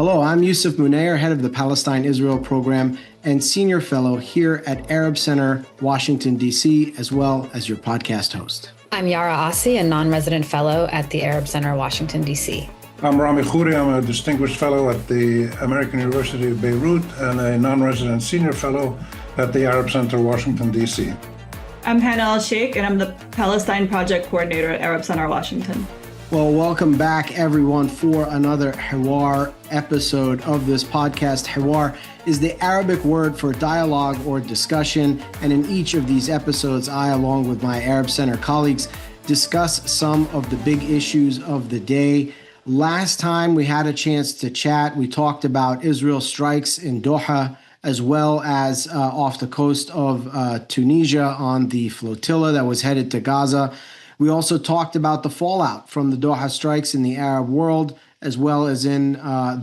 Hello, I'm Yousef Munayyer, head of the Palestine-Israel program and senior fellow here at Arab Center, Washington, D.C., as well as your podcast host. I'm Yara, a non-resident fellow at the Arab Center, Washington, D.C. I'm Rami Khouri. I'm a distinguished fellow at the American University of Beirut and a non-resident senior fellow at the Arab Center, Washington, D.C. I'm Hanna, Alshaikh, and I'm the Palestine Project Coordinator at Arab Center, Washington. Well, welcome back, everyone, for another Hiwar episode of this podcast. Hiwar is the Arabic word for dialogue or discussion, and in each of these episodes, I, along with my Arab Center colleagues, discuss some of the big issues of the day. Last time we had a chance to chat, we talked about Israel strikes in Doha, as well as off the coast of Tunisia on the flotilla that was headed to Gaza. We also talked about the fallout from the Doha strikes in the Arab world, as well as in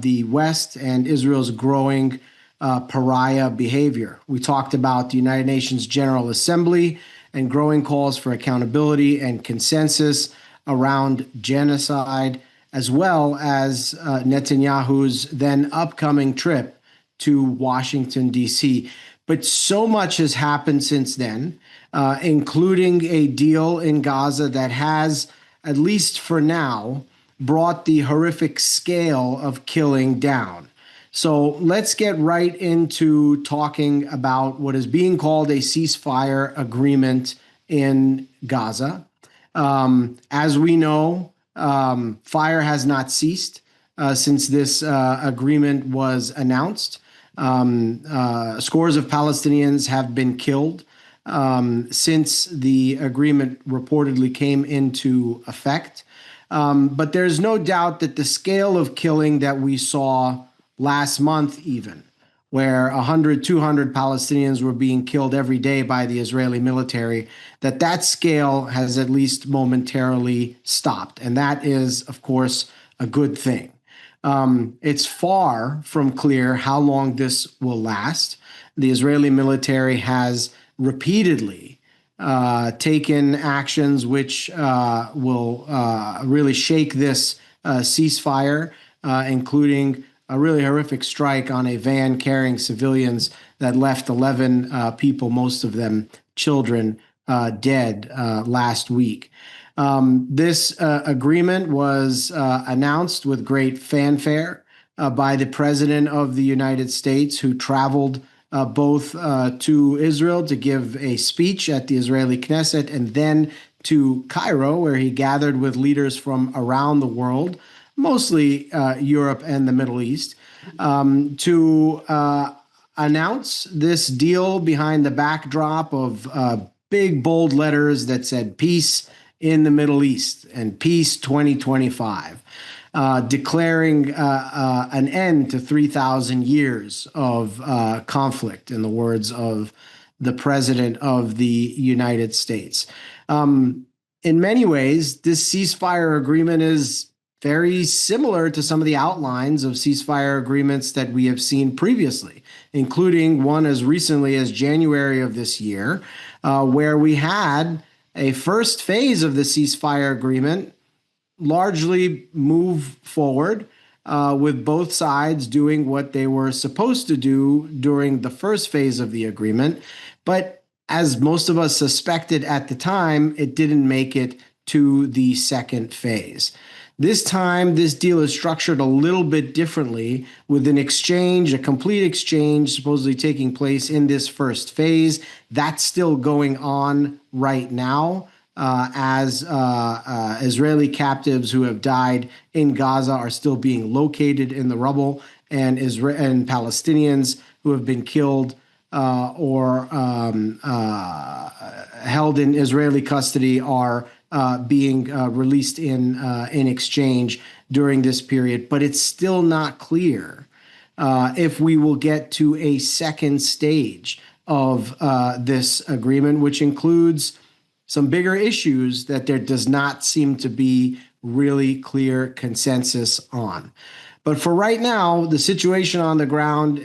the West and Israel's growing pariah behavior. We talked about the United Nations General Assembly and growing calls for accountability and consensus around genocide, as well as Netanyahu's then upcoming trip to Washington, D.C. But so much has happened since then, including a deal in Gaza that has, at least for now, brought the horrific scale of killing down. So let's get right into talking about what is being called a ceasefire agreement in Gaza. As we know, fire has not ceased since this agreement was announced. Scores of Palestinians have been killed since the agreement reportedly came into effect. But there's no doubt that the scale of killing that we saw last month, even, where 100, 200 Palestinians were being killed every day by the Israeli military, that scale has at least momentarily stopped. And that is, of course, a good thing. It's far from clear how long this will last. The Israeli military has repeatedly taken actions which will really shake this ceasefire, including a really horrific strike on a van carrying civilians that left 11 people, most of them children, dead last week. This agreement was announced with great fanfare by the President of the United States, who traveled both to Israel to give a speech at the Israeli Knesset and then to Cairo, where he gathered with leaders from around the world, mostly Europe and the Middle East, to announce this deal behind the backdrop of big, bold letters that said peace in the Middle East and peace 2025, declaring an end to 3,000 years of conflict, in the words of the President of the United States. In many ways, this ceasefire agreement is very similar to some of the outlines of ceasefire agreements that we have seen previously, including one as recently as January of this year, where we had a first phase of the ceasefire agreement largely move forward with both sides doing what they were supposed to do during the first phase of the agreement. But as most of us suspected at the time, it didn't make it to the second phase. This time, this deal is structured a little bit differently, with an exchange, a complete exchange supposedly taking place in this first phase. That's still going on right now, as Israeli captives who have died in Gaza are still being located in the rubble, and Palestinians who have been killed or held in Israeli custody are being released in exchange during this period. But it's still not clear if we will get to a second stage of this agreement, which includes some bigger issues that there does not seem to be really clear consensus on. But for right now, the situation on the ground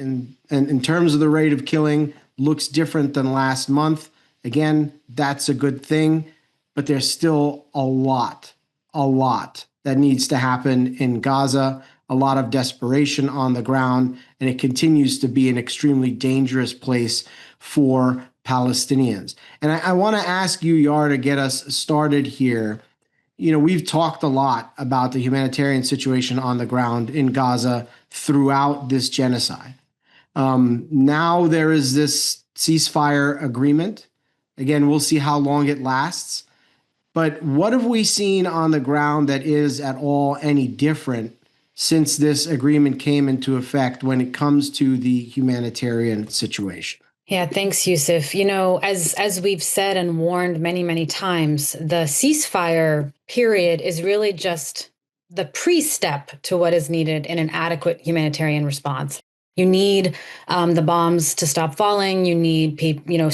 in terms of the rate of killing looks different than last month. Again, that's a good thing. But there's still a lot that needs to happen in Gaza, a lot of desperation on the ground, and it continues to be an extremely dangerous place for Palestinians. And I want to ask you, Yara, to get us started here. We've talked a lot about the humanitarian situation on the ground in Gaza throughout this genocide. Now there is this ceasefire agreement. Again, we'll see how long it lasts. But what have we seen on the ground that is at all any different since this agreement came into effect when it comes to the humanitarian situation? Yeah, thanks, Yousef. As we've said and warned many, many times, the ceasefire period is really just the pre-step to what is needed in an adequate humanitarian response. You need the bombs to stop falling. You need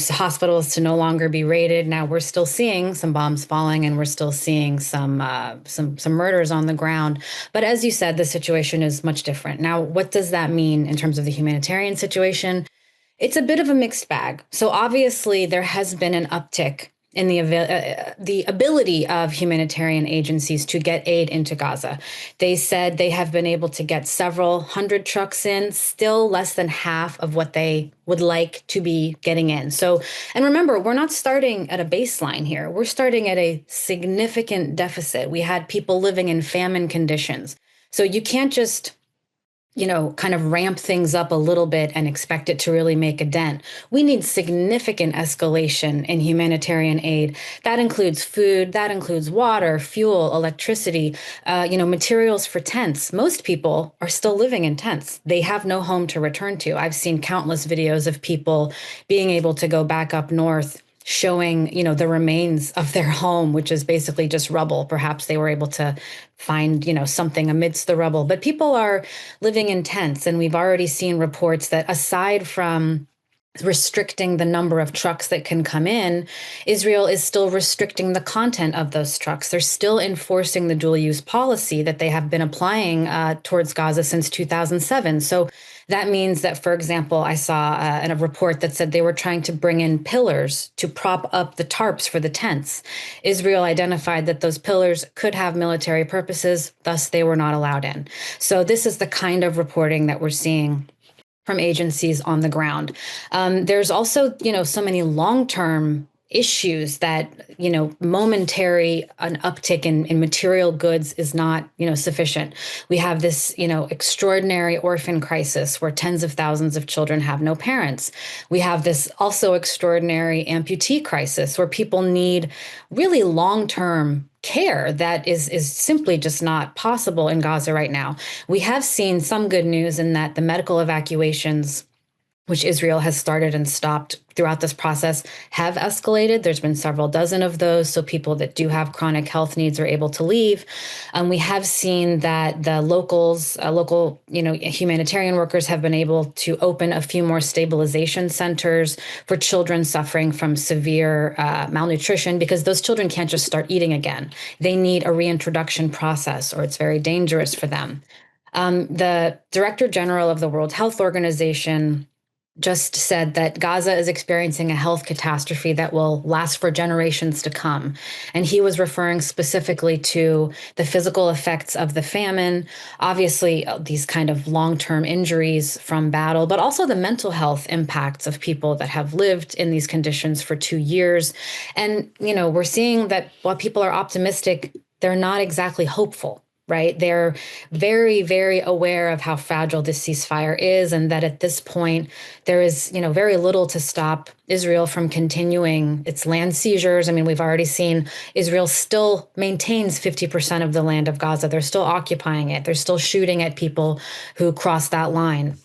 hospitals to no longer be raided. Now we're still seeing some bombs falling, and we're still seeing some murders on the ground. But as you said, the situation is much different. Now, what does that mean in terms of the humanitarian situation? It's a bit of a mixed bag. So obviously, there has been an uptick in the ability of humanitarian agencies to get aid into Gaza. They said they have been able to get several hundred trucks in, still less than half of what they would like to be getting in. So, and remember, we're not starting at a baseline here. We're starting at a significant deficit. We had people living in famine conditions. So you can't just kind of ramp things up a little bit and expect it to really make a dent. We need significant escalation in humanitarian aid. That includes food, that includes water, fuel, electricity, materials for tents. Most people are still living in tents. They have no home to return to. I've seen countless videos of people being able to go back up north, showing, the remains of their home, which is basically just rubble. Perhaps they were able to find, something amidst the rubble. But people are living in tents, and we've already seen reports that aside from restricting the number of trucks that can come in, Israel is still restricting the content of those trucks. They're still enforcing the dual-use policy that they have been applying towards Gaza since 2007. So that means that, for example, I saw in a report that said they were trying to bring in pillars to prop up the tarps for the tents. Israel identified that those pillars could have military purposes, thus they were not allowed in. So this is the kind of reporting that we're seeing from agencies on the ground. There's also, so many long-term issues that, momentary an uptick in material goods is not, sufficient. We have this, extraordinary orphan crisis where tens of thousands of children have no parents. We have this also extraordinary amputee crisis where people need really long-term care that is simply just not possible in Gaza right now. We have seen some good news in that the medical evacuations, which Israel has started and stopped throughout this process, have escalated. There's been several dozen of those, so people that do have chronic health needs are able to leave. We have seen that the local humanitarian workers have been able to open a few more stabilization centers for children suffering from severe malnutrition, because those children can't just start eating again. They need a reintroduction process, or it's very dangerous for them. The Director General of the World Health Organization just said that Gaza is experiencing a health catastrophe that will last for generations to come. And he was referring specifically to the physical effects of the famine, obviously these kind of long-term injuries from battle, but also the mental health impacts of people that have lived in these conditions for 2 years. And, we're seeing that while people are optimistic, they're not exactly hopeful. Right? They're very, very aware of how fragile this ceasefire is, and that at this point, there is, very little to stop Israel from continuing its land seizures. I mean, we've already seen Israel still maintains 50% of the land of Gaza. They're still occupying it. They're still shooting at people who cross that line,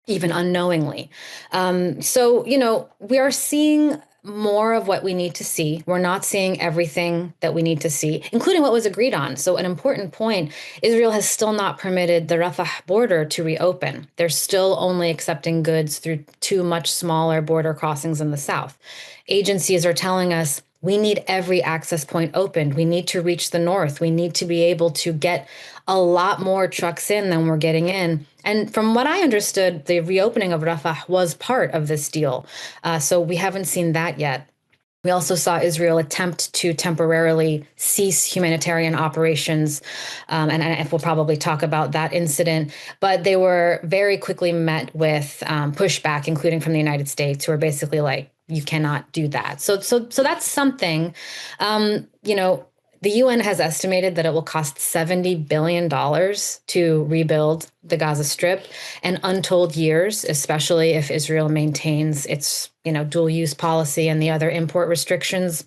even unknowingly. We are seeing more of what we need to see. We're not seeing everything that we need to see, including what was agreed on. So an important point, Israel has still not permitted the Rafah border to reopen. They're still only accepting goods through 2 much smaller border crossings in the south. Agencies are telling us we need every access point opened. We need to reach the north. We need to be able to get a lot more trucks in than we're getting in. And from what I understood, the reopening of Rafah was part of this deal. So we haven't seen that yet. We also saw Israel attempt to temporarily cease humanitarian operations, and we'll probably talk about that incident. But they were very quickly met with pushback, including from the United States, who are basically like, "You cannot do that." So that's something. The UN has estimated that it will cost $70 billion to rebuild the Gaza Strip, and untold years, especially if Israel maintains its, dual use policy and the other import restrictions.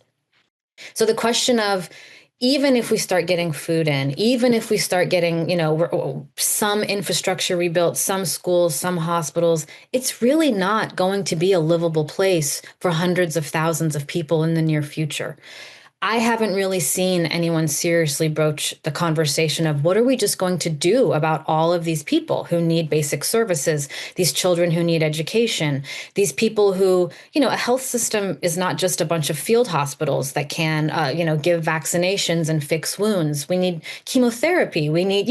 So the question of, even if we start getting food in, even if we start getting, some infrastructure rebuilt, some schools, some hospitals, it's really not going to be a livable place for hundreds of thousands of people in the near future. I haven't really seen anyone seriously broach the conversation of, what are we just going to do about all of these people who need basic services, these children who need education, these people who, a health system is not just a bunch of field hospitals that can, give vaccinations and fix wounds. We need chemotherapy. We need,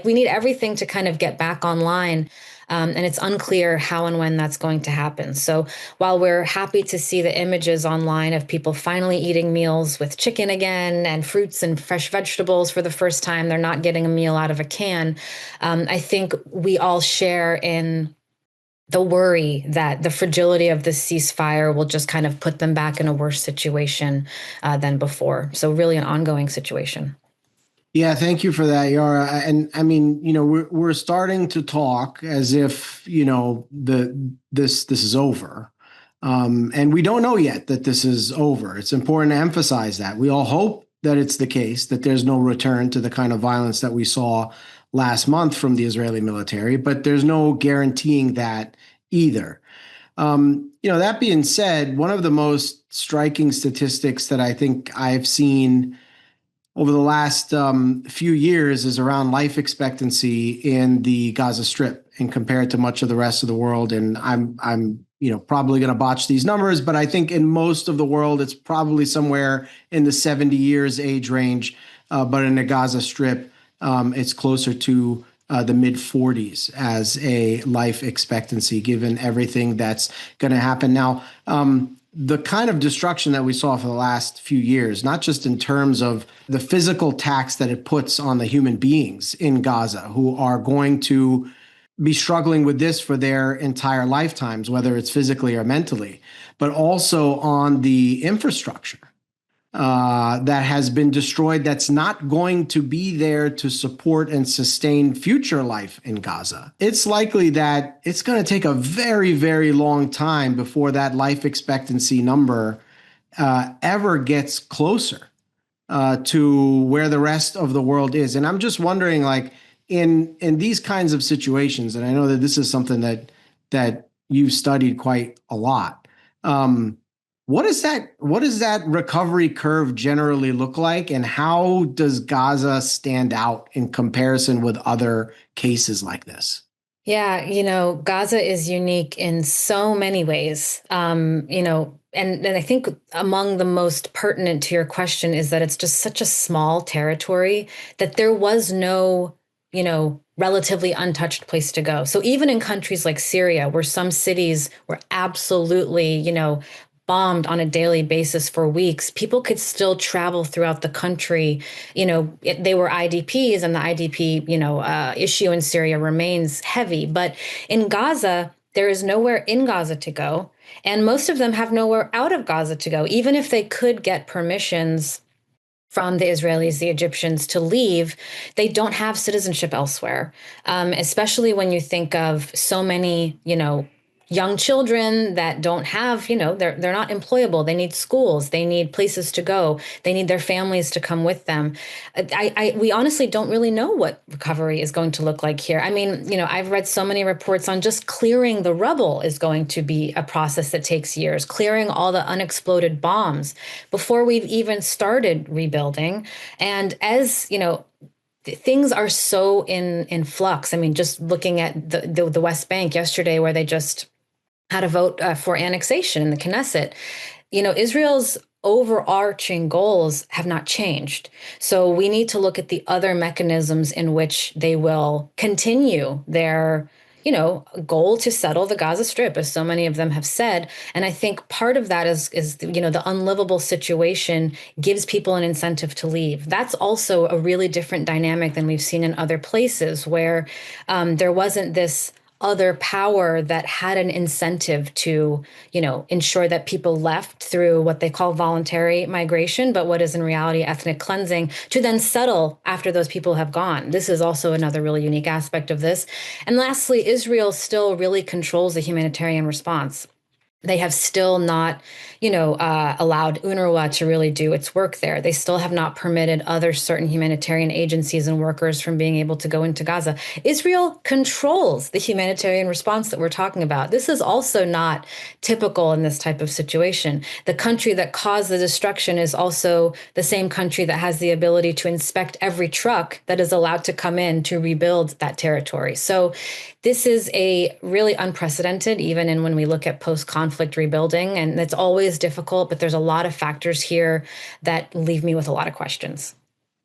we need everything to kind of get back online. And it's unclear how and when that's going to happen. So while we're happy to see the images online of people finally eating meals with chicken again and fruits and fresh vegetables for the first time, they're not getting a meal out of a can. I think we all share in the worry that the fragility of this ceasefire will just kind of put them back in a worse situation than before. So really an ongoing situation. Yeah, thank you for that, Yara. And I mean, we're starting to talk as if, this is over. And we don't know yet that this is over. It's important to emphasize that. We all hope that it's the case, that there's no return to the kind of violence that we saw last month from the Israeli military, but there's no guaranteeing that either. That being said, one of the most striking statistics that I think I've seen over the last few years is around life expectancy in the Gaza Strip and compared to much of the rest of the world. And I'm probably going to botch these numbers, but I think in most of the world, it's probably somewhere in the 70 years age range. But in the Gaza Strip, it's closer to the mid 40s as a life expectancy, given everything that's going to happen now. The kind of destruction that we saw for the last few years, not just in terms of the physical tax that it puts on the human beings in Gaza, who are going to be struggling with this for their entire lifetimes, whether it's physically or mentally, but also on the infrastructure that has been destroyed, that's not going to be there to support and sustain future life in Gaza. It's likely that it's going to take a very, very long time before that life expectancy number ever gets closer to where the rest of the world is. And I'm just wondering, like, in these kinds of situations, and I know that this is something that you've studied quite a lot. What does that recovery curve generally look like, and how does Gaza stand out in comparison with other cases like this? Yeah, Gaza is unique in so many ways. And I think among the most pertinent to your question is that it's just such a small territory that there was no, relatively untouched place to go. So even in countries like Syria, where some cities were absolutely, bombed on a daily basis for weeks, people could still travel throughout the country. They were IDPs, and the IDP, issue in Syria remains heavy. But in Gaza, there is nowhere in Gaza to go. And most of them have nowhere out of Gaza to go, even if they could get permissions from the Israelis, the Egyptians to leave. They don't have citizenship elsewhere, especially when you think of so many, young children that don't have, they're not employable. They need schools. They need places to go. They need their families to come with them. We honestly don't really know what recovery is going to look like here. I mean, I've read so many reports on just clearing the rubble is going to be a process that takes years, clearing all the unexploded bombs before we've even started rebuilding. And as, things are so in flux. I mean, just looking at the West Bank yesterday, where they just had a vote for annexation in the Knesset. Israel's overarching goals have not changed. So we need to look at the other mechanisms in which they will continue their goal to settle the Gaza Strip, as so many of them have said. And I think part of that is the unlivable situation gives people an incentive to leave. That's also a really different dynamic than we've seen in other places where there wasn't this other power that had an incentive to, ensure that people left through what they call voluntary migration, but what is in reality ethnic cleansing, to then settle after those people have gone. This is also another really unique aspect of this. And lastly, Israel still really controls the humanitarian response. They have still not, allowed UNRWA to really do its work there. They still have not permitted other certain humanitarian agencies and workers from being able to go into Gaza. Israel controls the humanitarian response that we're talking about. This is also not typical in this type of situation. The country that caused the destruction is also the same country that has the ability to inspect every truck that is allowed to come in to rebuild that territory. So this is a really unprecedented, even in when we look at post-conflict rebuilding, and it's always difficult, but there's a lot of factors here that leave me with a lot of questions.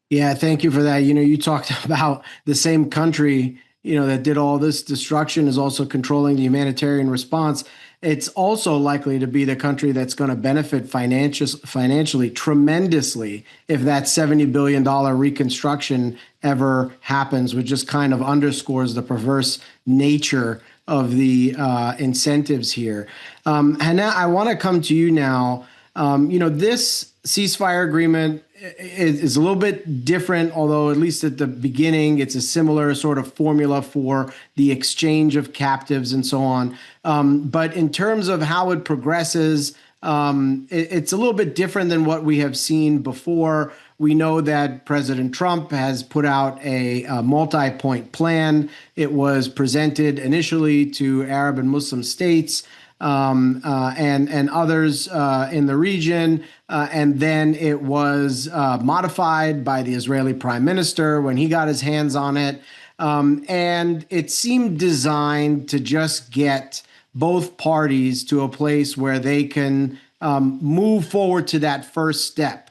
Yeah, thank you for that. You talked about the same country, that did all this destruction is also controlling the humanitarian response. It's also likely to be the country that's going to benefit financially tremendously if that $70 billion reconstruction ever happens, which just kind of underscores the perverse nature of the incentives here. Hanna, I want to come to you now. This ceasefire agreement is a little bit different, although at least at the beginning, it's a similar sort of formula for the exchange of captives and so on. But in terms of how it progresses, it's a little bit different than what we have seen before. We know that President Trump has put out a multi-point plan. It was presented initially to Arab and Muslim states and others in the region. And then it was modified by the Israeli prime minister when he got his hands on it. And it seemed designed to just get both parties to a place where they can move forward to that first step.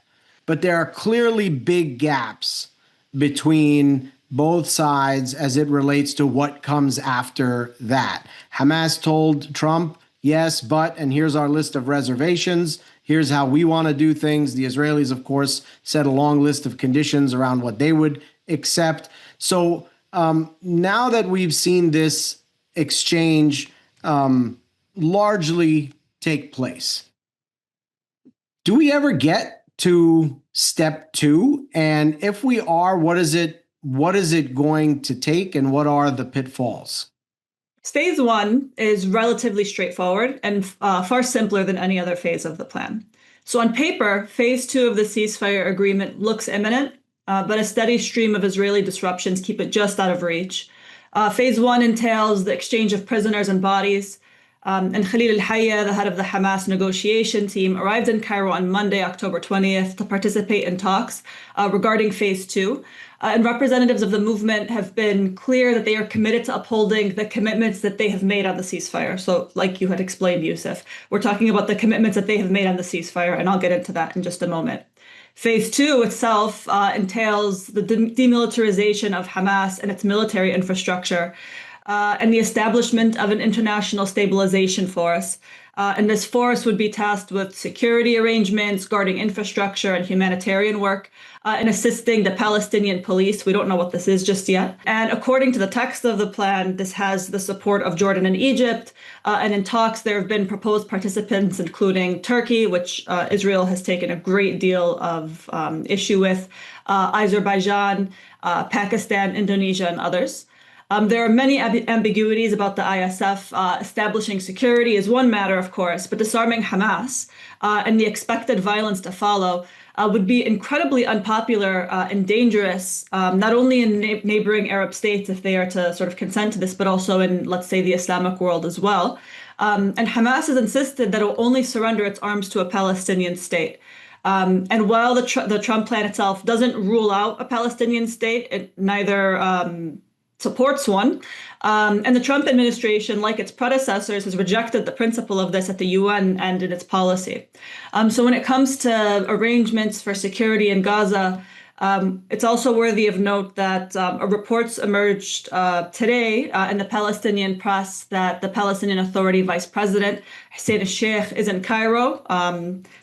But there are clearly big gaps between both sides as it relates to what comes after that. Hamas told Trump, yes, but, and here's our list of reservations. Here's how we want to do things. The Israelis, of course, set a long list of conditions around what they would accept. So now that we've seen this exchange largely take place, do we ever get to step two? And if we are, what is it going to take, and what are the pitfalls? Phase one is relatively straightforward and far simpler than any other phase of the plan. So on paper, phase two of the ceasefire agreement looks imminent, but a steady stream of Israeli disruptions keep it just out of reach. Phase one entails the exchange of prisoners and bodies. And Khalil al-Hayya, the head of the Hamas negotiation team, arrived in Cairo on Monday, October 20th, to participate in talks regarding phase two. And representatives of the movement have been clear that they are committed to upholding the commitments that they have made on the ceasefire. So like you had explained, Yousef, we're talking about the commitments that they have made on the ceasefire, and I'll get into that in just a moment. Phase two itself entails the demilitarization of Hamas and its military infrastructure, and the establishment of an international stabilization force. And this force would be tasked with security arrangements, guarding infrastructure and humanitarian work, and assisting the Palestinian police. We don't know what this is just yet. And according to the text of the plan, this has the support of Jordan and Egypt. And in talks, there have been proposed participants, including Turkey, which Israel has taken a great deal of issue with, Azerbaijan, Pakistan, Indonesia, and others. There are many ambiguities about the ISF. Establishing security is one matter, of course, but disarming Hamas and the expected violence to follow would be incredibly unpopular and dangerous, not only in neighboring Arab states if they are to sort of consent to this, but also in, let's say, the Islamic world as well. And Hamas has insisted that it will only surrender its arms to a Palestinian state. And while the Trump plan itself doesn't rule out a Palestinian state, it neither supports one. And the Trump administration, like its predecessors, has rejected the principle of this at the UN and in its policy. So when it comes to arrangements for security in Gaza, It's also worthy of note that reports emerged today in the Palestinian press that the Palestinian Authority Vice President Hussein Alshaikh is in Cairo,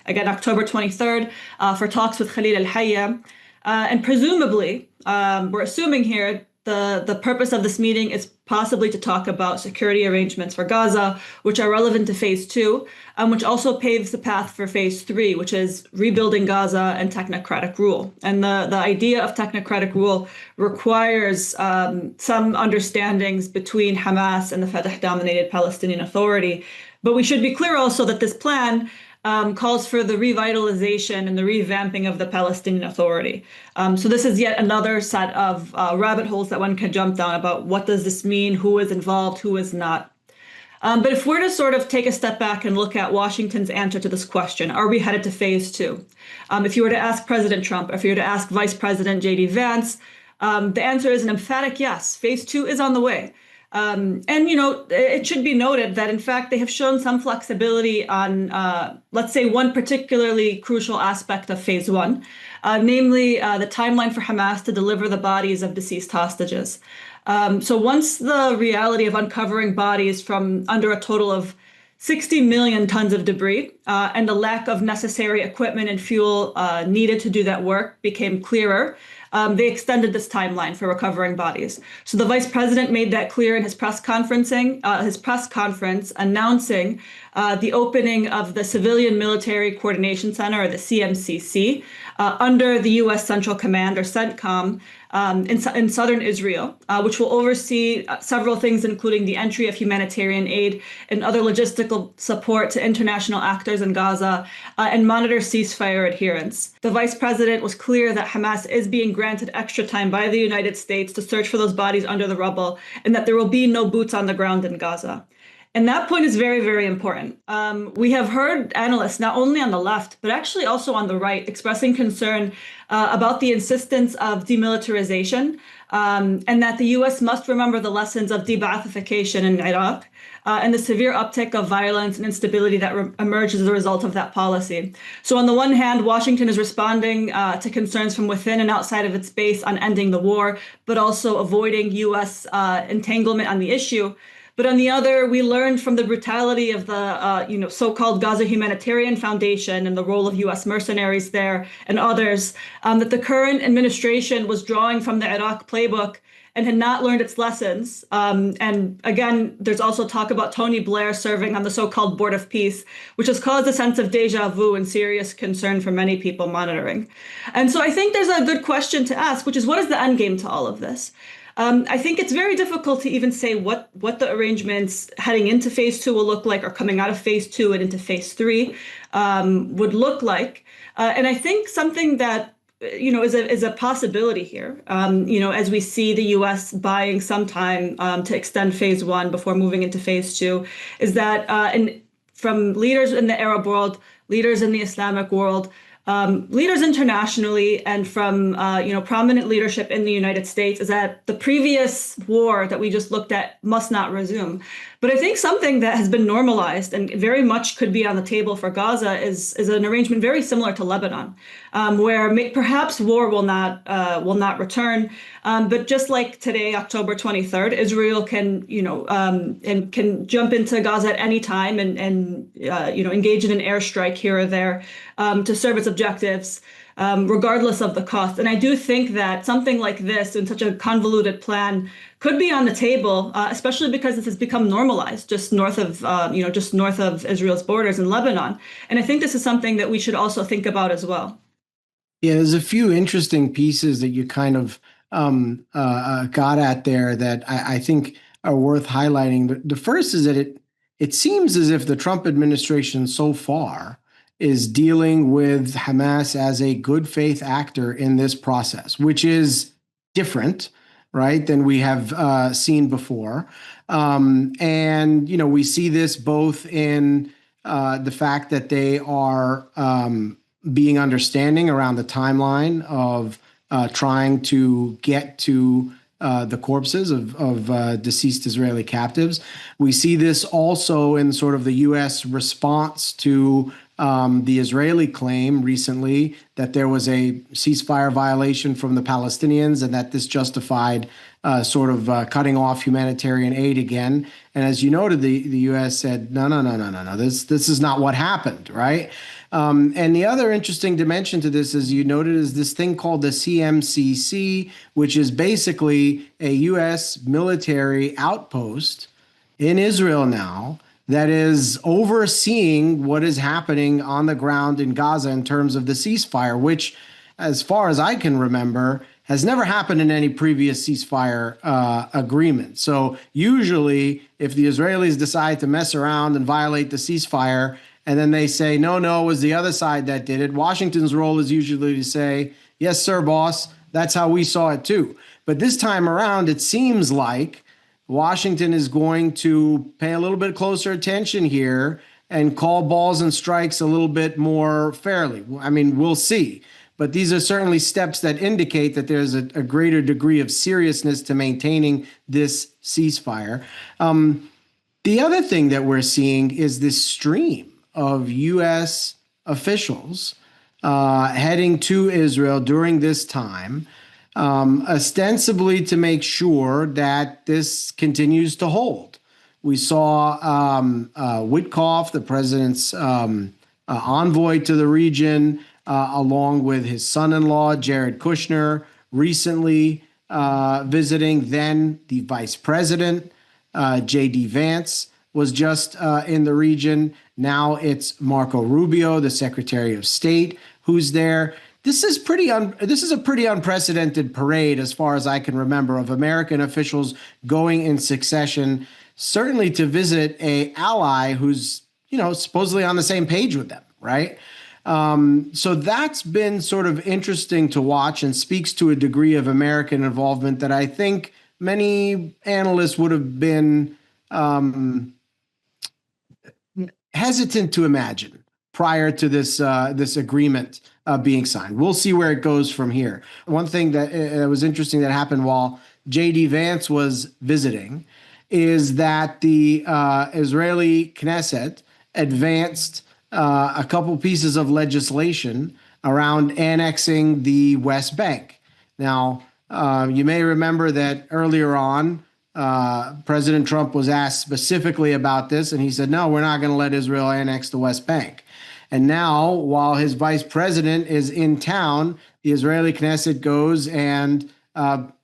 again October 23rd, for talks with Khalil al-Hayya. And presumably, we're assuming here, the purpose of this meeting is possibly to talk about security arrangements for Gaza, which are relevant to phase 2, which also paves the path for phase 3, which is rebuilding Gaza and technocratic rule. And the idea of technocratic rule requires some understandings between Hamas and the Fatah-dominated Palestinian Authority. But we should be clear also that this plan calls for the revitalization and the revamping of the Palestinian Authority. So this is yet another set of rabbit holes that one can jump down about what does this mean, who is involved, who is not. But if we're to sort of take a step back and look at Washington's answer to this question, are we headed to phase 2? If you were to ask President Trump, if you were to ask Vice President J.D. Vance, the answer is an emphatic yes. Phase 2 is on the way. And, it should be noted that, in fact, they have shown some flexibility on, let's say, one particularly crucial aspect of phase 1, namely the timeline for Hamas to deliver the bodies of deceased hostages. So once the reality of uncovering bodies from under a total of 60 million tons of debris and the lack of necessary equipment and fuel needed to do that work became clearer, they extended this timeline for recovering bodies. So the vice president made that clear in his press conference, announcing the opening of the Civilian Military Coordination Center, or the CMCC, under the U.S. Central Command, or CENTCOM, in southern Israel, which will oversee several things, including the entry of humanitarian aid and other logistical support to international actors in Gaza, and monitor ceasefire adherence. The vice president was clear that Hamas is being granted extra time by the United States to search for those bodies under the rubble, and that there will be no boots on the ground in Gaza. And that point is very, very important. We have heard analysts, not only on the left, but actually also on the right, expressing concern about the insistence of demilitarization, and that the U.S. must remember the lessons of de-Ba'athification in Iraq, and the severe uptick of violence and instability that emerged as a result of that policy. So on the one hand, Washington is responding to concerns from within and outside of its base on ending the war, but also avoiding U.S. Entanglement on the issue. But on the other, we learned from the brutality of the so-called Gaza Humanitarian Foundation and the role of U.S. mercenaries there and others, that the current administration was drawing from the Iraq playbook and had not learned its lessons. And again, there's also talk about Tony Blair serving on the so-called Board of Peace, which has caused a sense of deja vu and serious concern for many people monitoring. And so I think there's a good question to ask, which is, what is the end game to all of this? I think it's very difficult to even say what the arrangements heading into phase 2 will look like, or coming out of phase 2 and into phase 3 would look like. And I think something that is a possibility here, as we see the U.S. buying some time to extend phase 1 before moving into phase 2, is that from leaders in the Arab world, leaders in the Islamic world, leaders internationally, and from prominent leadership in the United States, is that the previous war that we just looked at must not resume. But I think something that has been normalized and very much could be on the table for Gaza is an arrangement very similar to Lebanon, where perhaps war will not return. But just like today, October 23rd, Israel can can jump into Gaza at any time and engage in an airstrike here or there to serve its objectives, regardless of the cost. And I do think that something like this, in such a convoluted plan, could be on the table, especially because this has become normalized just north of Israel's borders in Lebanon. And I think this is something that we should also think about as well. Yeah, there's a few interesting pieces that you kind of got at there that I think are worth highlighting. The first is that it seems as if the Trump administration so far is dealing with Hamas as a good faith actor in this process, which is different, right, than we have seen before. And, we see this both in the fact that they are being understanding around the timeline of trying to get to the corpses of deceased Israeli captives. We see this also in sort of the U.S. response to the Israeli claim recently that there was a ceasefire violation from the Palestinians and that this justified cutting off humanitarian aid again. And as you noted, the U.S. said, no, this is not what happened, right? And the other interesting dimension to this, as you noted, is this thing called the CMCC, which is basically a U.S. military outpost in Israel now that is overseeing what is happening on the ground in Gaza in terms of the ceasefire, which, as far as I can remember, has never happened in any previous ceasefire agreement. So usually, if the Israelis decide to mess around and violate the ceasefire, and then they say, no, it was the other side that did it, Washington's role is usually to say, yes, sir, boss, that's how we saw it too. But this time around, it seems like Washington is going to pay a little bit closer attention here and call balls and strikes a little bit more fairly. I mean, we'll see. But these are certainly steps that indicate that there's a greater degree of seriousness to maintaining this ceasefire. The other thing that we're seeing is this stream of U.S. officials heading to Israel during this time, ostensibly to make sure that this continues to hold. We saw Witkoff, the president's envoy to the region, along with his son-in-law, Jared Kushner, recently visiting. Then the vice president, J.D. Vance, was just in the region. Now it's Marco Rubio, the Secretary of State, who's there. This is a pretty unprecedented parade, as far as I can remember, of American officials going in succession, certainly to visit an ally who's, supposedly on the same page with them, right? So that's been sort of interesting to watch and speaks to a degree of American involvement that I think many analysts would have been hesitant to imagine prior to this agreement being signed. We'll see where it goes from here. One thing that was interesting that happened while J.D. Vance was visiting is that the Israeli Knesset advanced a couple pieces of legislation around annexing the West Bank. Now, you may remember that earlier on, President Trump was asked specifically about this, and he said, no, we're not going to let Israel annex the West Bank. And now, while his vice president is in town, the Israeli Knesset goes and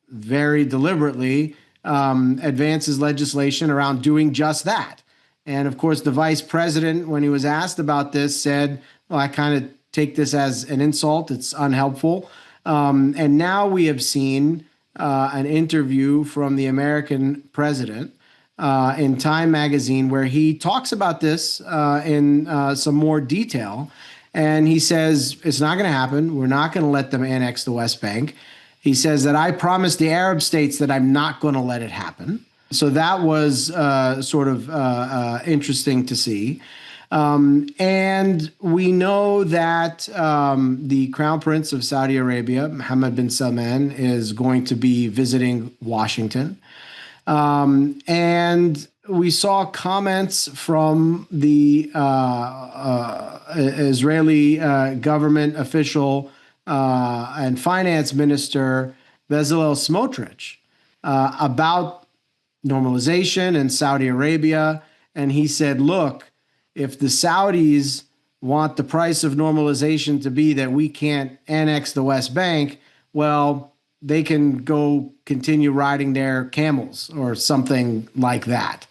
very deliberately advances legislation around doing just that. And of course, the vice president, when he was asked about this, said, well, I kind of take this as an insult. It's unhelpful. And now we have seen an interview from the American president in Time magazine where he talks about this in some more detail. And he says, it's not going to happen. We're not going to let them annex the West Bank. He says that I promised the Arab states that I'm not going to let it happen. So that was interesting to see. And we know that the Crown Prince of Saudi Arabia, Mohammed bin Salman, is going to be visiting Washington. And we saw comments from the Israeli government official and finance minister Bezalel Smotrich about normalization in Saudi Arabia. And he said, look, if the Saudis want the price of normalization to be that we can't annex the West Bank, well, they can go continue riding their camels or something like that.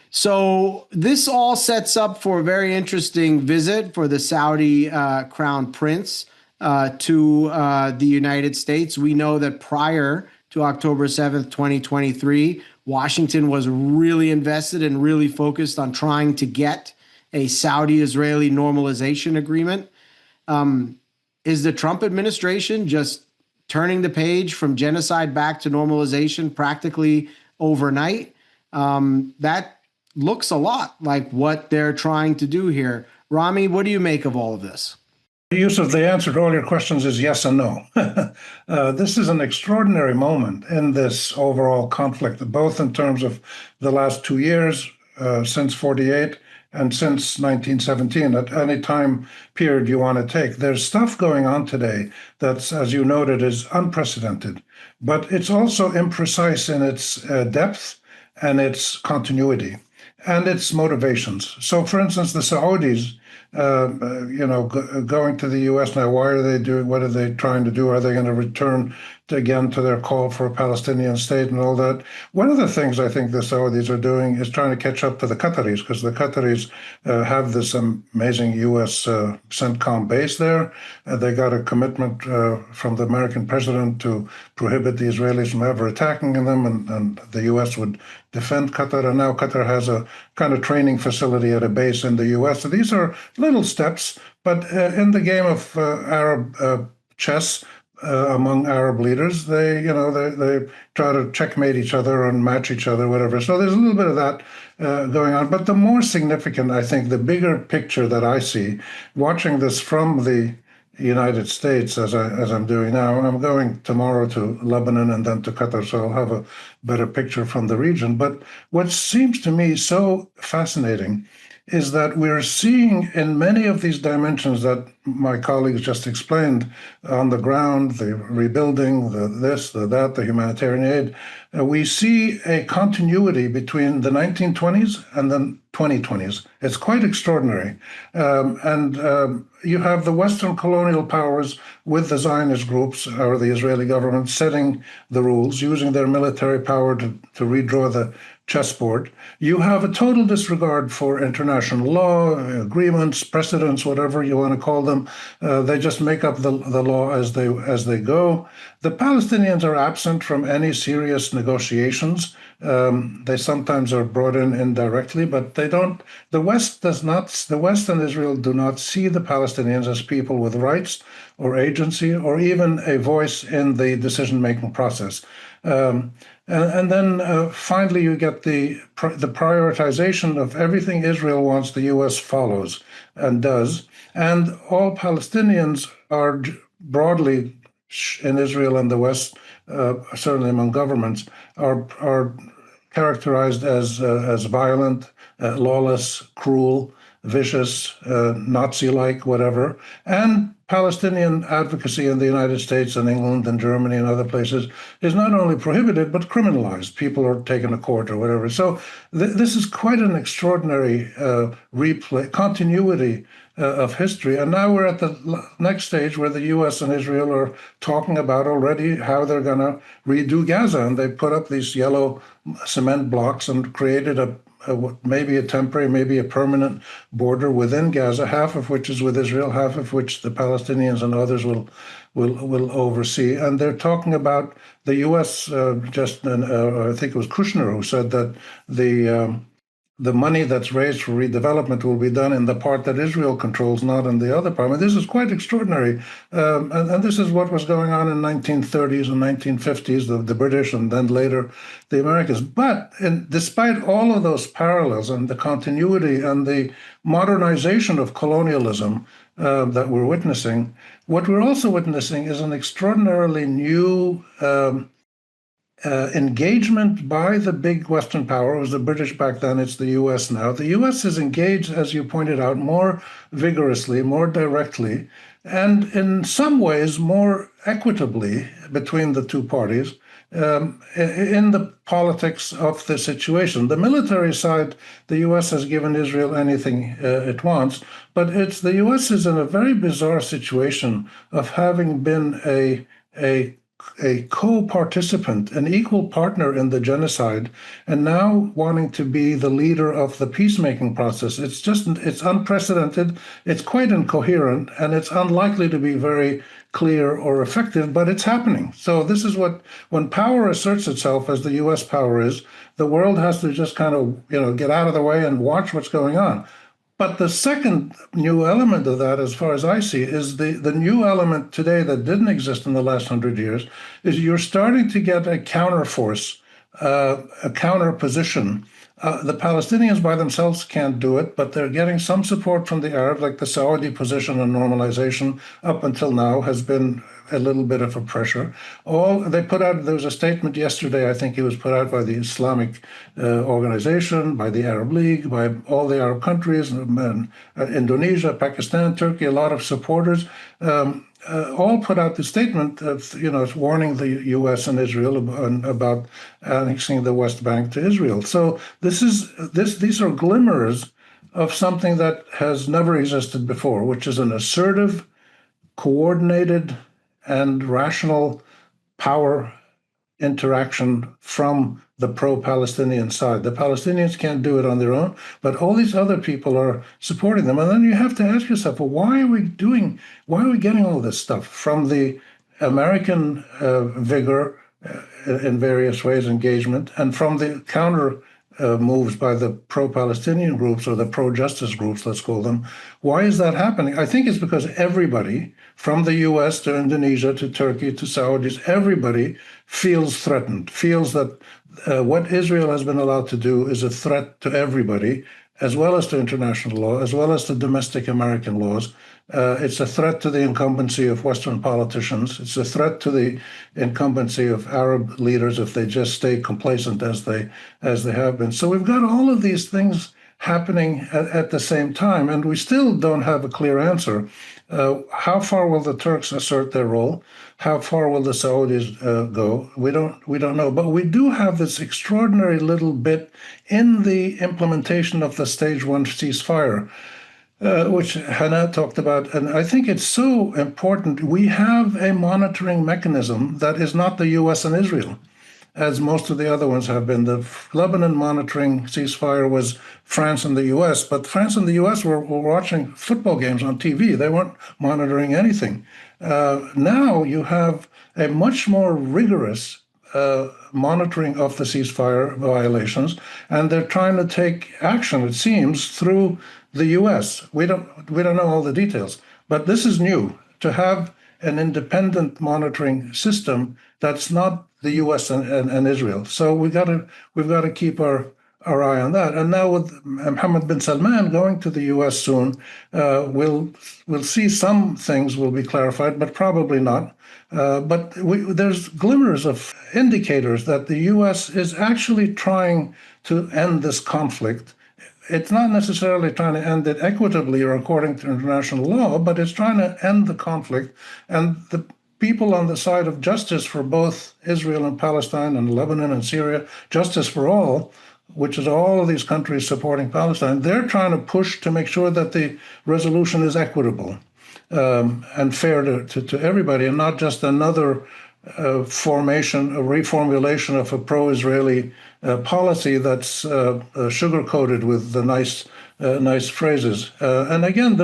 So this all sets up for a very interesting visit for the Saudi Crown Prince to the United States. We know that prior to October 7th, 2023, Washington was really invested and really focused on trying to get a Saudi-Israeli normalization agreement. Is the Trump administration just turning the page from genocide back to normalization practically overnight? That looks a lot like what they're trying to do here. Rami, what do you make of all of this? Yousef, the answer to all your questions is yes and no. This is an extraordinary moment in this overall conflict, both in terms of the last 2 years since 48 and since 1917, at any time period you want to take. There's stuff going on today that's, as you noted, is unprecedented, but it's also imprecise in its depth and its continuity and its motivations. So, for instance, the Saudis, going to the U.S. now, why are they doing? What are they trying to do? Are they going to return again to their call for a Palestinian state and all that? One of the things I think the Saudis are doing is trying to catch up to the Qataris, because the Qataris have this amazing U.S. CENTCOM base there. They got a commitment from the American president to prohibit the Israelis from ever attacking them, and the U.S. would defend Qatar. And now Qatar has a kind of training facility at a base in the U.S. So these are little steps, but in the game of Arab chess, among Arab leaders, they try to checkmate each other and match each other, whatever. So there's a little bit of that going on. But the more significant, I think, the bigger picture that I see, watching this from the United States, as I'm doing now, I'm going tomorrow to Lebanon and then to Qatar, so I'll have a better picture from the region. But what seems to me so fascinating is that we're seeing in many of these dimensions that my colleagues just explained on the ground, the rebuilding, the this, the that, the humanitarian aid, we see a continuity between the 1920s and the 2020s. It's quite extraordinary. You have the Western colonial powers with the Zionist groups or the Israeli government setting the rules, using their military power to redraw the chessboard. You have a total disregard for international law, agreements, precedents, whatever you want to call them. They just make up the law as they go. The Palestinians are absent from any serious negotiations. They sometimes are brought in indirectly, but they don't. The West and Israel do not see the Palestinians as people with rights or agency or even a voice in the decision-making process. And then finally, you get the prioritization of everything Israel wants, the U.S. follows and does. And all Palestinians are broadly in Israel and the West, certainly among governments, are characterized as violent, lawless, cruel, vicious, Nazi-like, whatever. And Palestinian advocacy in the United States and England and Germany and other places is not only prohibited, but criminalized. People are taken to court or whatever. So this is quite an extraordinary continuity of history. And now we're at the next stage where the U.S. and Israel are talking about already how they're going to redo Gaza. And they put up these yellow cement blocks and created maybe a temporary, maybe a permanent border within Gaza, half of which is with Israel, half of which the Palestinians and others will oversee. And they're talking about the U.S. I think it was Kushner who said that the money that's raised for redevelopment will be done in the part that Israel controls, not in the other part. I mean, this is quite extraordinary. And this is what was going on in 1930s and 1950s, the British, and then later the Americans. But despite all of those parallels and the continuity and the modernization of colonialism that we're witnessing, what we're also witnessing is an extraordinarily new engagement by the big Western power. It was the British back then, it's the US now. The US is engaged, as you pointed out, more vigorously, more directly, and in some ways more equitably between the two parties in the politics of the situation. The military side, the US has given Israel anything it wants, but the US is in a very bizarre situation of having been a co-participant, an equal partner in the genocide, and now wanting to be the leader of the peacemaking process. It's unprecedented, it's quite incoherent, and it's unlikely to be very clear or effective, but it's happening. So this is when power asserts itself, as the US power is, the world has to just kind of, get out of the way and watch what's going on. But the second new element of that, as far as I see, is the new element today that didn't exist in the last 100 years, is you're starting to get a counterforce a counter position. The Palestinians by themselves can't do it, but they're getting some support from the Arabs, like the Saudi position on normalization up until now has been a little bit of a pressure. There was a statement yesterday, I think it was put out by the Islamic organization, by the Arab League, by all the Arab countries, Indonesia, Pakistan, Turkey, a lot of supporters. All put out the statement of, warning the U.S. and Israel about annexing the West Bank to Israel. So these are glimmers of something that has never existed before, which is an assertive, coordinated, and rational power interaction from the pro-Palestinian side. The Palestinians can't do it on their own, but all these other people are supporting them. And then you have to ask yourself, well, why are we getting all this stuff from the American vigor in various ways, engagement, and from the counter moves by the pro-Palestinian groups or the pro-justice groups, let's call them. Why is that happening? I think it's because everybody, from the US to Indonesia to Turkey to Saudis, everybody feels threatened, feels that what Israel has been allowed to do is a threat to everybody, as well as to international law, as well as to domestic American laws. It's a threat to the incumbency of Western politicians. It's a threat to the incumbency of Arab leaders if they just stay complacent as they have been. So we've got all of these things happening at the same time, and we still don't have a clear answer. How far will the Turks assert their role? How far will the Saudis go? We don't know. But we do have this extraordinary little bit in the implementation of the stage one ceasefire, which Hanna talked about. And I think it's so important. We have a monitoring mechanism that is not the US and Israel, as most of the other ones have been. The Lebanon monitoring ceasefire was France and the US, but France and the US were watching football games on TV. They weren't monitoring anything. Now you have a much more rigorous monitoring of the ceasefire violations, and they're trying to take action, it seems, through the US. We don't know all the details, but this is new, to have an independent monitoring system that's not the U.S. and Israel. So we've got to keep our eye on that. And now with Mohammed bin Salman going to the U.S. soon, we'll see some things will be clarified, but probably not. But there's glimmers of indicators that the U.S. is actually trying to end this conflict. It's not necessarily trying to end it equitably or according to international law, but it's trying to end the conflict. And the people on the side of justice for both Israel and Palestine and Lebanon and Syria, justice for all, which is all of these countries supporting Palestine, they're trying to push to make sure that the resolution is equitable and fair to everybody, and not just another formation, a reformulation of a pro-Israeli policy that's sugar-coated with the nice phrases. And again,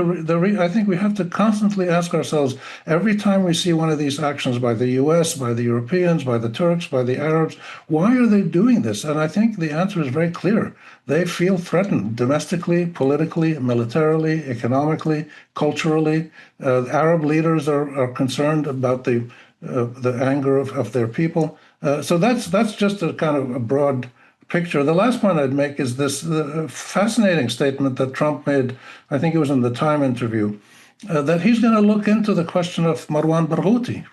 I think we have to constantly ask ourselves, every time we see one of these actions by the US, by the Europeans, by the Turks, by the Arabs, why are they doing this? And I think the answer is very clear. They feel threatened domestically, politically, militarily, economically, culturally. Arab leaders are concerned about the anger of their people. So that's just a kind of a broad picture. The last point I'd make is this fascinating statement that Trump made, I think it was in the Time interview, that he's going to look into the question of Marwan Barghouti,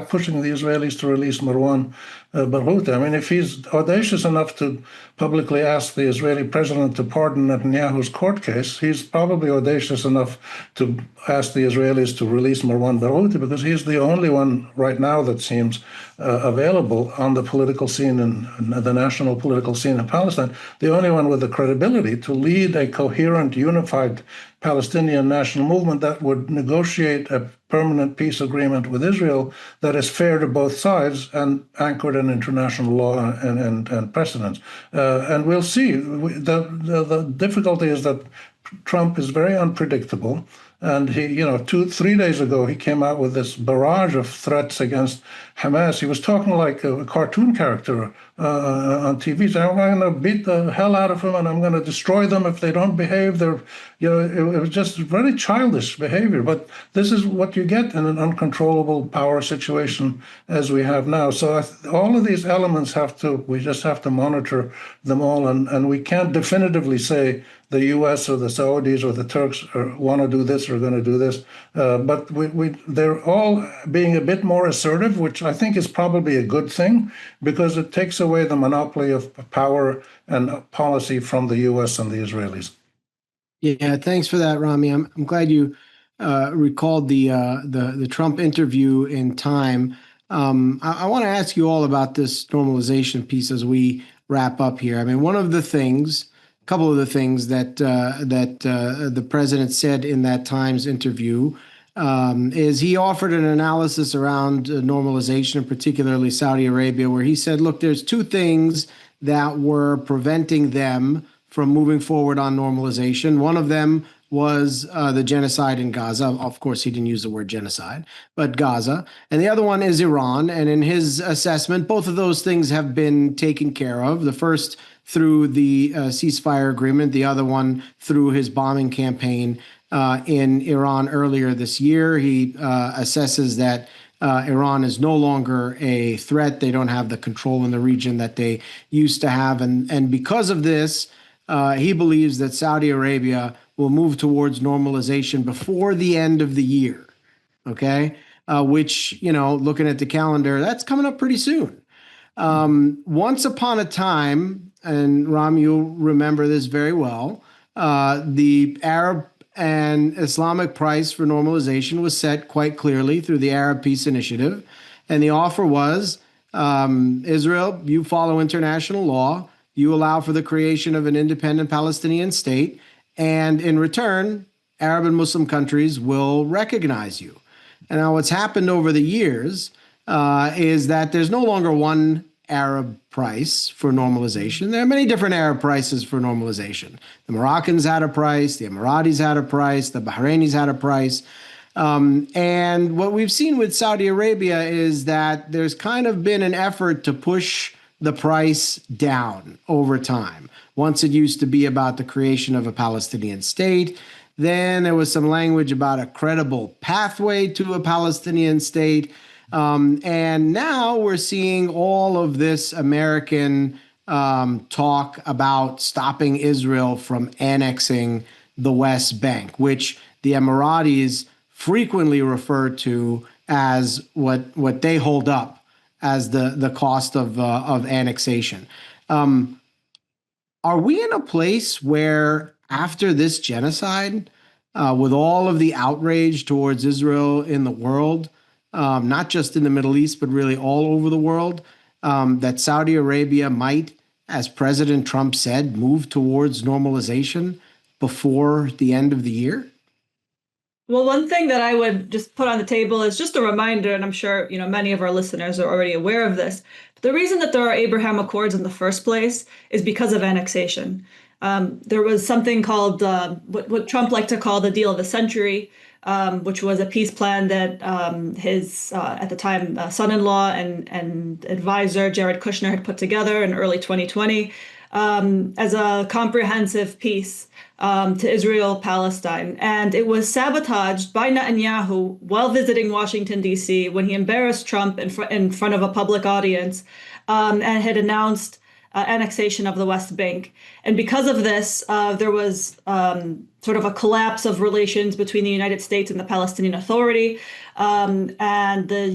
pushing the Israelis to release Marwan Barghouti. I mean, if he's audacious enough to publicly ask the Israeli president to pardon Netanyahu's court case, he's probably audacious enough to ask the Israelis to release Marwan Barghouti, because he's the only one right now that seems available on the political scene and the national political scene in Palestine, the only one with the credibility to lead a coherent, unified Palestinian national movement that would negotiate a permanent peace agreement with Israel that is fair to both sides and anchored in international law and precedents. And we'll see. The difficulty is that Trump is very unpredictable. And he, 3 days ago, he came out with this barrage of threats against Hamas. He was talking like a cartoon character on TV. Saying, I'm going to beat the hell out of them, and I'm going to destroy them if they don't behave. It was just very childish behavior. But this is what you get in an uncontrollable power situation as we have now. So all of these elements we just have to monitor them all, and we can't definitively say the U.S. or the Saudis or the Turks want to do this or going to do this, but they're all being a bit more assertive, which I think is probably a good thing because it takes away the monopoly of power and policy from the U.S. and the Israelis. Yeah, thanks for that, Rami. I'm glad you recalled the Trump interview in time. I want to ask you all about this normalization piece as we wrap up here. I mean, couple of the things that the president said in that Times interview is he offered an analysis around normalization, particularly Saudi Arabia, where he said, look, there's two things that were preventing them from moving forward on normalization. One of them was the genocide in Gaza. Of course, he didn't use the word genocide, but Gaza. And the other one is Iran. And in his assessment, both of those things have been taken care of. The first through the ceasefire agreement, the other one through his bombing campaign in Iran earlier this year. He assesses that Iran is no longer a threat. They don't have the control in the region that they used to have. And because of this, he believes that Saudi Arabia will move towards normalization before the end of the year. Okay? Which, looking at the calendar, that's coming up pretty soon. Once upon a time, and Ram, you'll remember this very well, the Arab and Islamic price for normalization was set quite clearly through the Arab Peace Initiative. And the offer was, Israel, you follow international law, you allow for the creation of an independent Palestinian state, and in return, Arab and Muslim countries will recognize you. And now what's happened over the years is that there's no longer one Arab price for normalization. There are many different Arab prices for normalization. The Moroccans had a price, the Emiratis had a price, the Bahrainis had a price. And what we've seen with Saudi Arabia is that there's kind of been an effort to push the price down over time. Once it used to be about the creation of a Palestinian state. Then there was some language about a credible pathway to a Palestinian state. And now we're seeing all of this American talk about stopping Israel from annexing the West Bank, which the Emiratis frequently refer to as what they hold up as the cost of annexation. Are we in a place where after this genocide, with all of the outrage towards Israel in the world, not just in the Middle East, but really all over the world, that Saudi Arabia might, as President Trump said, move towards normalization before the end of the year? Well, one thing that I would just put on the table is just a reminder, and I'm sure many of our listeners are already aware of this. But the reason that there are Abraham Accords in the first place is because of annexation. There was something called what Trump liked to call the deal of the century, which was a peace plan that his, at the time, son-in-law and advisor, Jared Kushner, had put together in early 2020 as a comprehensive peace to Israel, Palestine. And it was sabotaged by Netanyahu while visiting Washington, D.C., when he embarrassed Trump in front of a public audience and had announced annexation of the West Bank. And because of this, there was sort of a collapse of relations between the United States and the Palestinian Authority, and the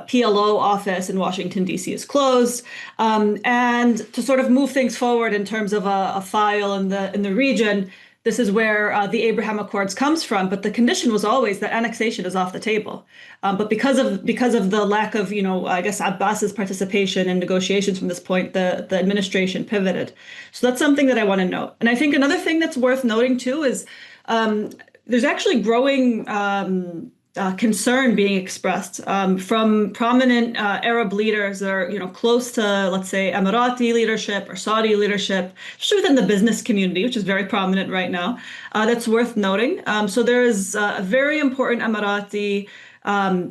PLO office in Washington, D.C. is closed. And to sort of move things forward in terms of a file in the region, this is where the Abraham Accords comes from. But the condition was always that annexation is off the table. But because of the lack of, I guess, Abbas's participation in negotiations from this point, the administration pivoted. So that's something that I want to note. And I think another thing that's worth noting, too, is there's actually growing concern being expressed from prominent Arab leaders that are, close to, let's say, Emirati leadership or Saudi leadership, especially within the business community, which is very prominent right now. That's worth noting. So there is a very important Emirati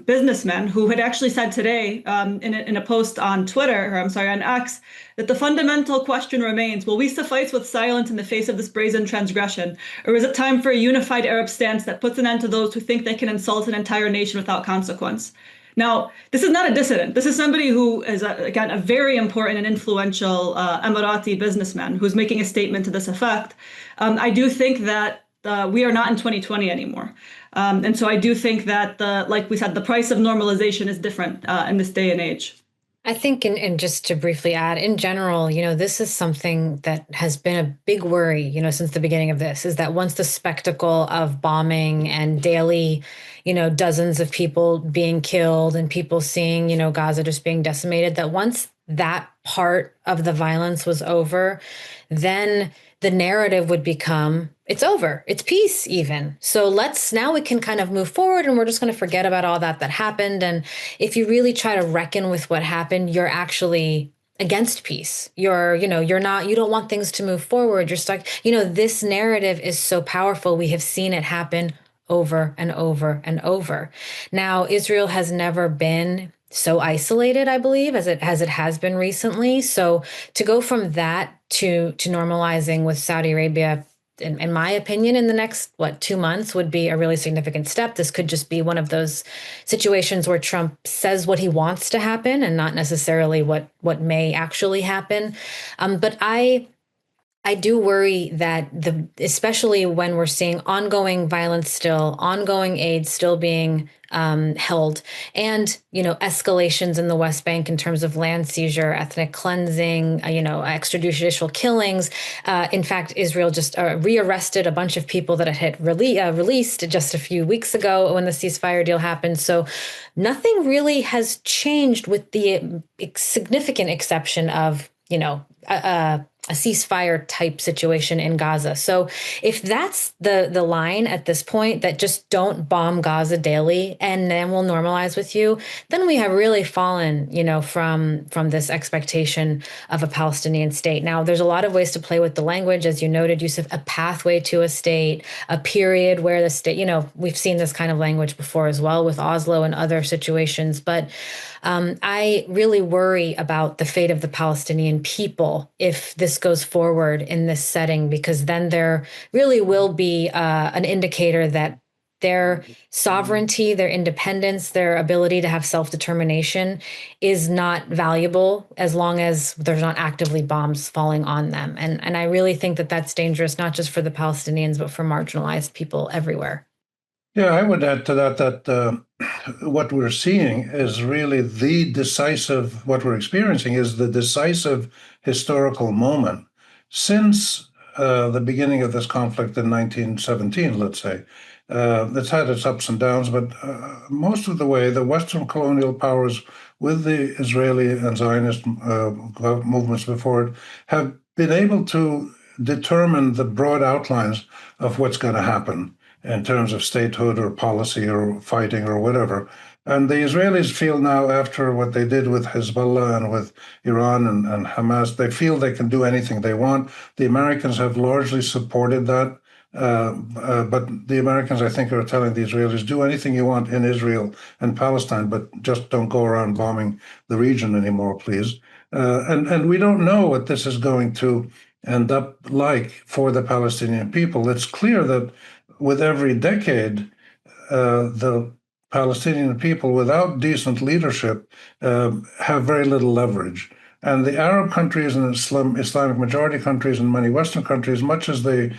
businessman who had actually said today in a post on Twitter, or I'm sorry, on X, that the fundamental question remains, will we suffice with silence in the face of this brazen transgression? Or is it time for a unified Arab stance that puts an end to those who think they can insult an entire nation without consequence? Now, this is not a dissident. This is somebody who is, again, a very important and influential Emirati businessman who's making a statement to this effect. I do think that we are not in 2020 anymore. And so I do think that, like we said, the price of normalization is different in this day and age. I think, and just to briefly add, in general, this is something that has been a big worry, since the beginning of this, is that once the spectacle of bombing and daily, dozens of people being killed and people seeing, Gaza just being decimated, that once that part of the violence was over, then the narrative would become, it's over, it's peace even. So now we can kind of move forward and we're just going to forget about all that happened. And if you really try to reckon with what happened, you're actually against peace. You don't want things to move forward. You're stuck. This narrative is so powerful. We have seen it happen over and over and over. Now, Israel has never been so isolated, I believe, as it has been recently. So to go from that to normalizing with Saudi Arabia, in my opinion, in the next, 2 months would be a really significant step. This could just be one of those situations where Trump says what he wants to happen and not necessarily what may actually happen. But I do worry that especially when we're seeing ongoing violence still, ongoing aid still being held, and escalations in the West Bank in terms of land seizure, ethnic cleansing, extrajudicial killings. In fact, Israel just rearrested a bunch of people that it had released just a few weeks ago when the ceasefire deal happened. So nothing really has changed, with the significant exception of a ceasefire type situation in Gaza. So if that's the line at this point, that just don't bomb Gaza daily and then we'll normalize with you, then we have really fallen, from this expectation of a Palestinian state. Now, there's a lot of ways to play with the language, as you noted, Yousef, a pathway to a state, a period where the state, we've seen this kind of language before as well with Oslo and other situations. But I really worry about the fate of the Palestinian people if this goes forward in this setting, because then there really will be an indicator that their sovereignty, their independence, their ability to have self-determination is not valuable as long as there's not actively bombs falling on them. And I really think that that's dangerous, not just for the Palestinians, but for marginalized people everywhere. Yeah, I would add to that what we're seeing is really what we're experiencing is the decisive historical moment since the beginning of this conflict in 1917, let's say. It's had its ups and downs, but most of the way, the Western colonial powers, with the Israeli and Zionist movements before it, have been able to determine the broad outlines of what's going to happen in terms of statehood or policy or fighting or whatever. And the Israelis feel now, after what they did with Hezbollah and with Iran and Hamas, they feel they can do anything they want. The Americans have largely supported that. But the Americans, I think, are telling the Israelis, do anything you want in Israel and Palestine, but just don't go around bombing the region anymore, please. And we don't know what this is going to end up like for the Palestinian people. It's clear that with every decade, the Palestinian people, without decent leadership, have very little leverage. And the Arab countries and Islamic majority countries and many Western countries, much as they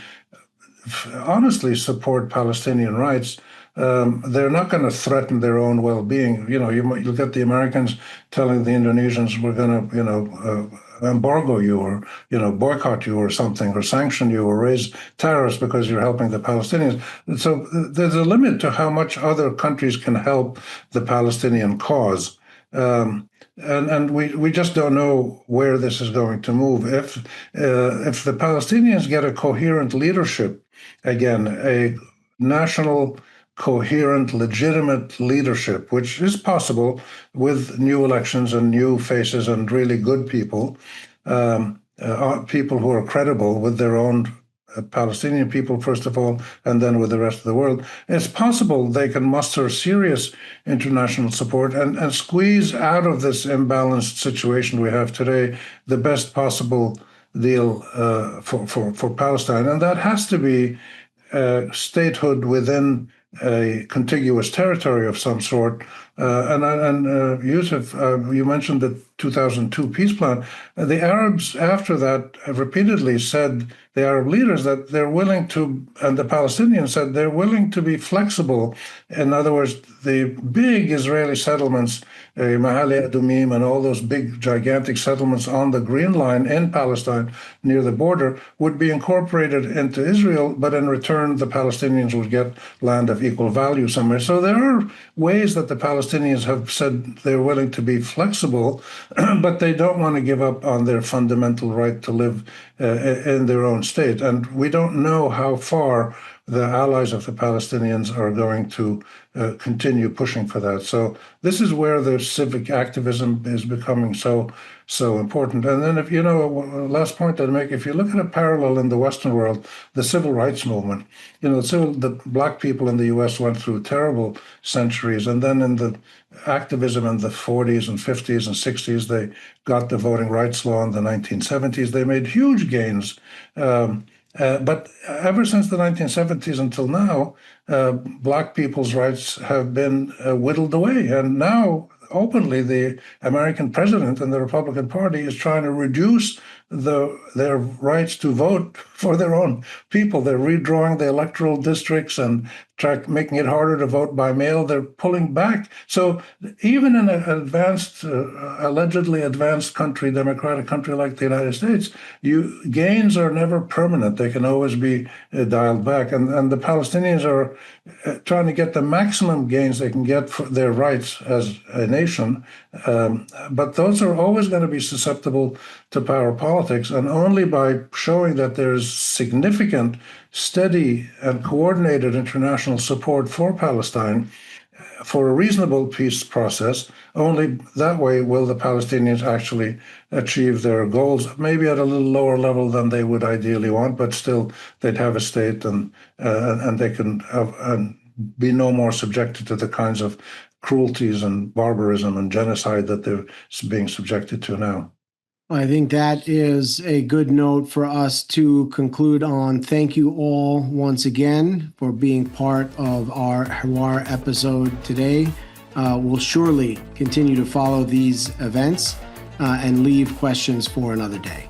honestly support Palestinian rights, they're not going to threaten their own well-being. You'll get the Americans telling the Indonesians, we're going to, embargo you or, boycott you or something, or sanction you or raise tariffs because you're helping the Palestinians. And so there's a limit to how much other countries can help the Palestinian cause. And we just don't know where this is going to move. If the Palestinians get a coherent leadership, again, a national coherent, legitimate leadership, which is possible with new elections and new faces and really good people, people who are credible with their own Palestinian people, first of all, and then with the rest of the world, it's possible they can muster serious international support and squeeze out of this imbalanced situation we have today the best possible deal for Palestine. And that has to be statehood within a contiguous territory of some sort. Yousef, you mentioned the 2002 peace plan. The Arabs, after that, repeatedly said, the Arab leaders, that they're willing to, and the Palestinians said they're willing to be flexible. In other words, the big Israeli settlements, Mahale Adumim, and all those big, gigantic settlements on the Green Line in Palestine near the border would be incorporated into Israel, but in return, the Palestinians would get land of equal value somewhere. So there are ways that the Palestinians have said they're willing to be flexible, but they don't want to give up on their fundamental right to live in their own state. And we don't know how far the allies of the Palestinians are going to continue pushing for that. So this is where the civic activism is becoming so important. And then, if you know, last point I'd make, if you look at a parallel in the Western world, the civil rights movement, the black people in the U.S. went through terrible centuries, and then in the activism in the 40s and 50s and 60s, they got the voting rights law in the 1970s. They made huge gains. But ever since the 1970s until now, black people's rights have been whittled away. And now, openly, the American president and the Republican Party is trying to reduce their rights to vote for their own people. They're redrawing the electoral districts and making it harder to vote by mail. They're pulling back. So even in an advanced, allegedly advanced country, democratic country like the United States, gains are never permanent. They can always be dialed back. And the Palestinians are trying to get the maximum gains they can get for their rights as a nation. But those are always going to be susceptible to power politics, and only by showing that there's significant, steady, and coordinated international support for Palestine for a reasonable peace process, only that way will the Palestinians actually achieve their goals, maybe at a little lower level than they would ideally want, but still they'd have a state and they can be no more subjected to the kinds of cruelties and barbarism and genocide that they're being subjected to now. I think that is a good note for us to conclude on. Thank you all once again for being part of our Hawar episode today. We'll surely continue to follow these events and leave questions for another day.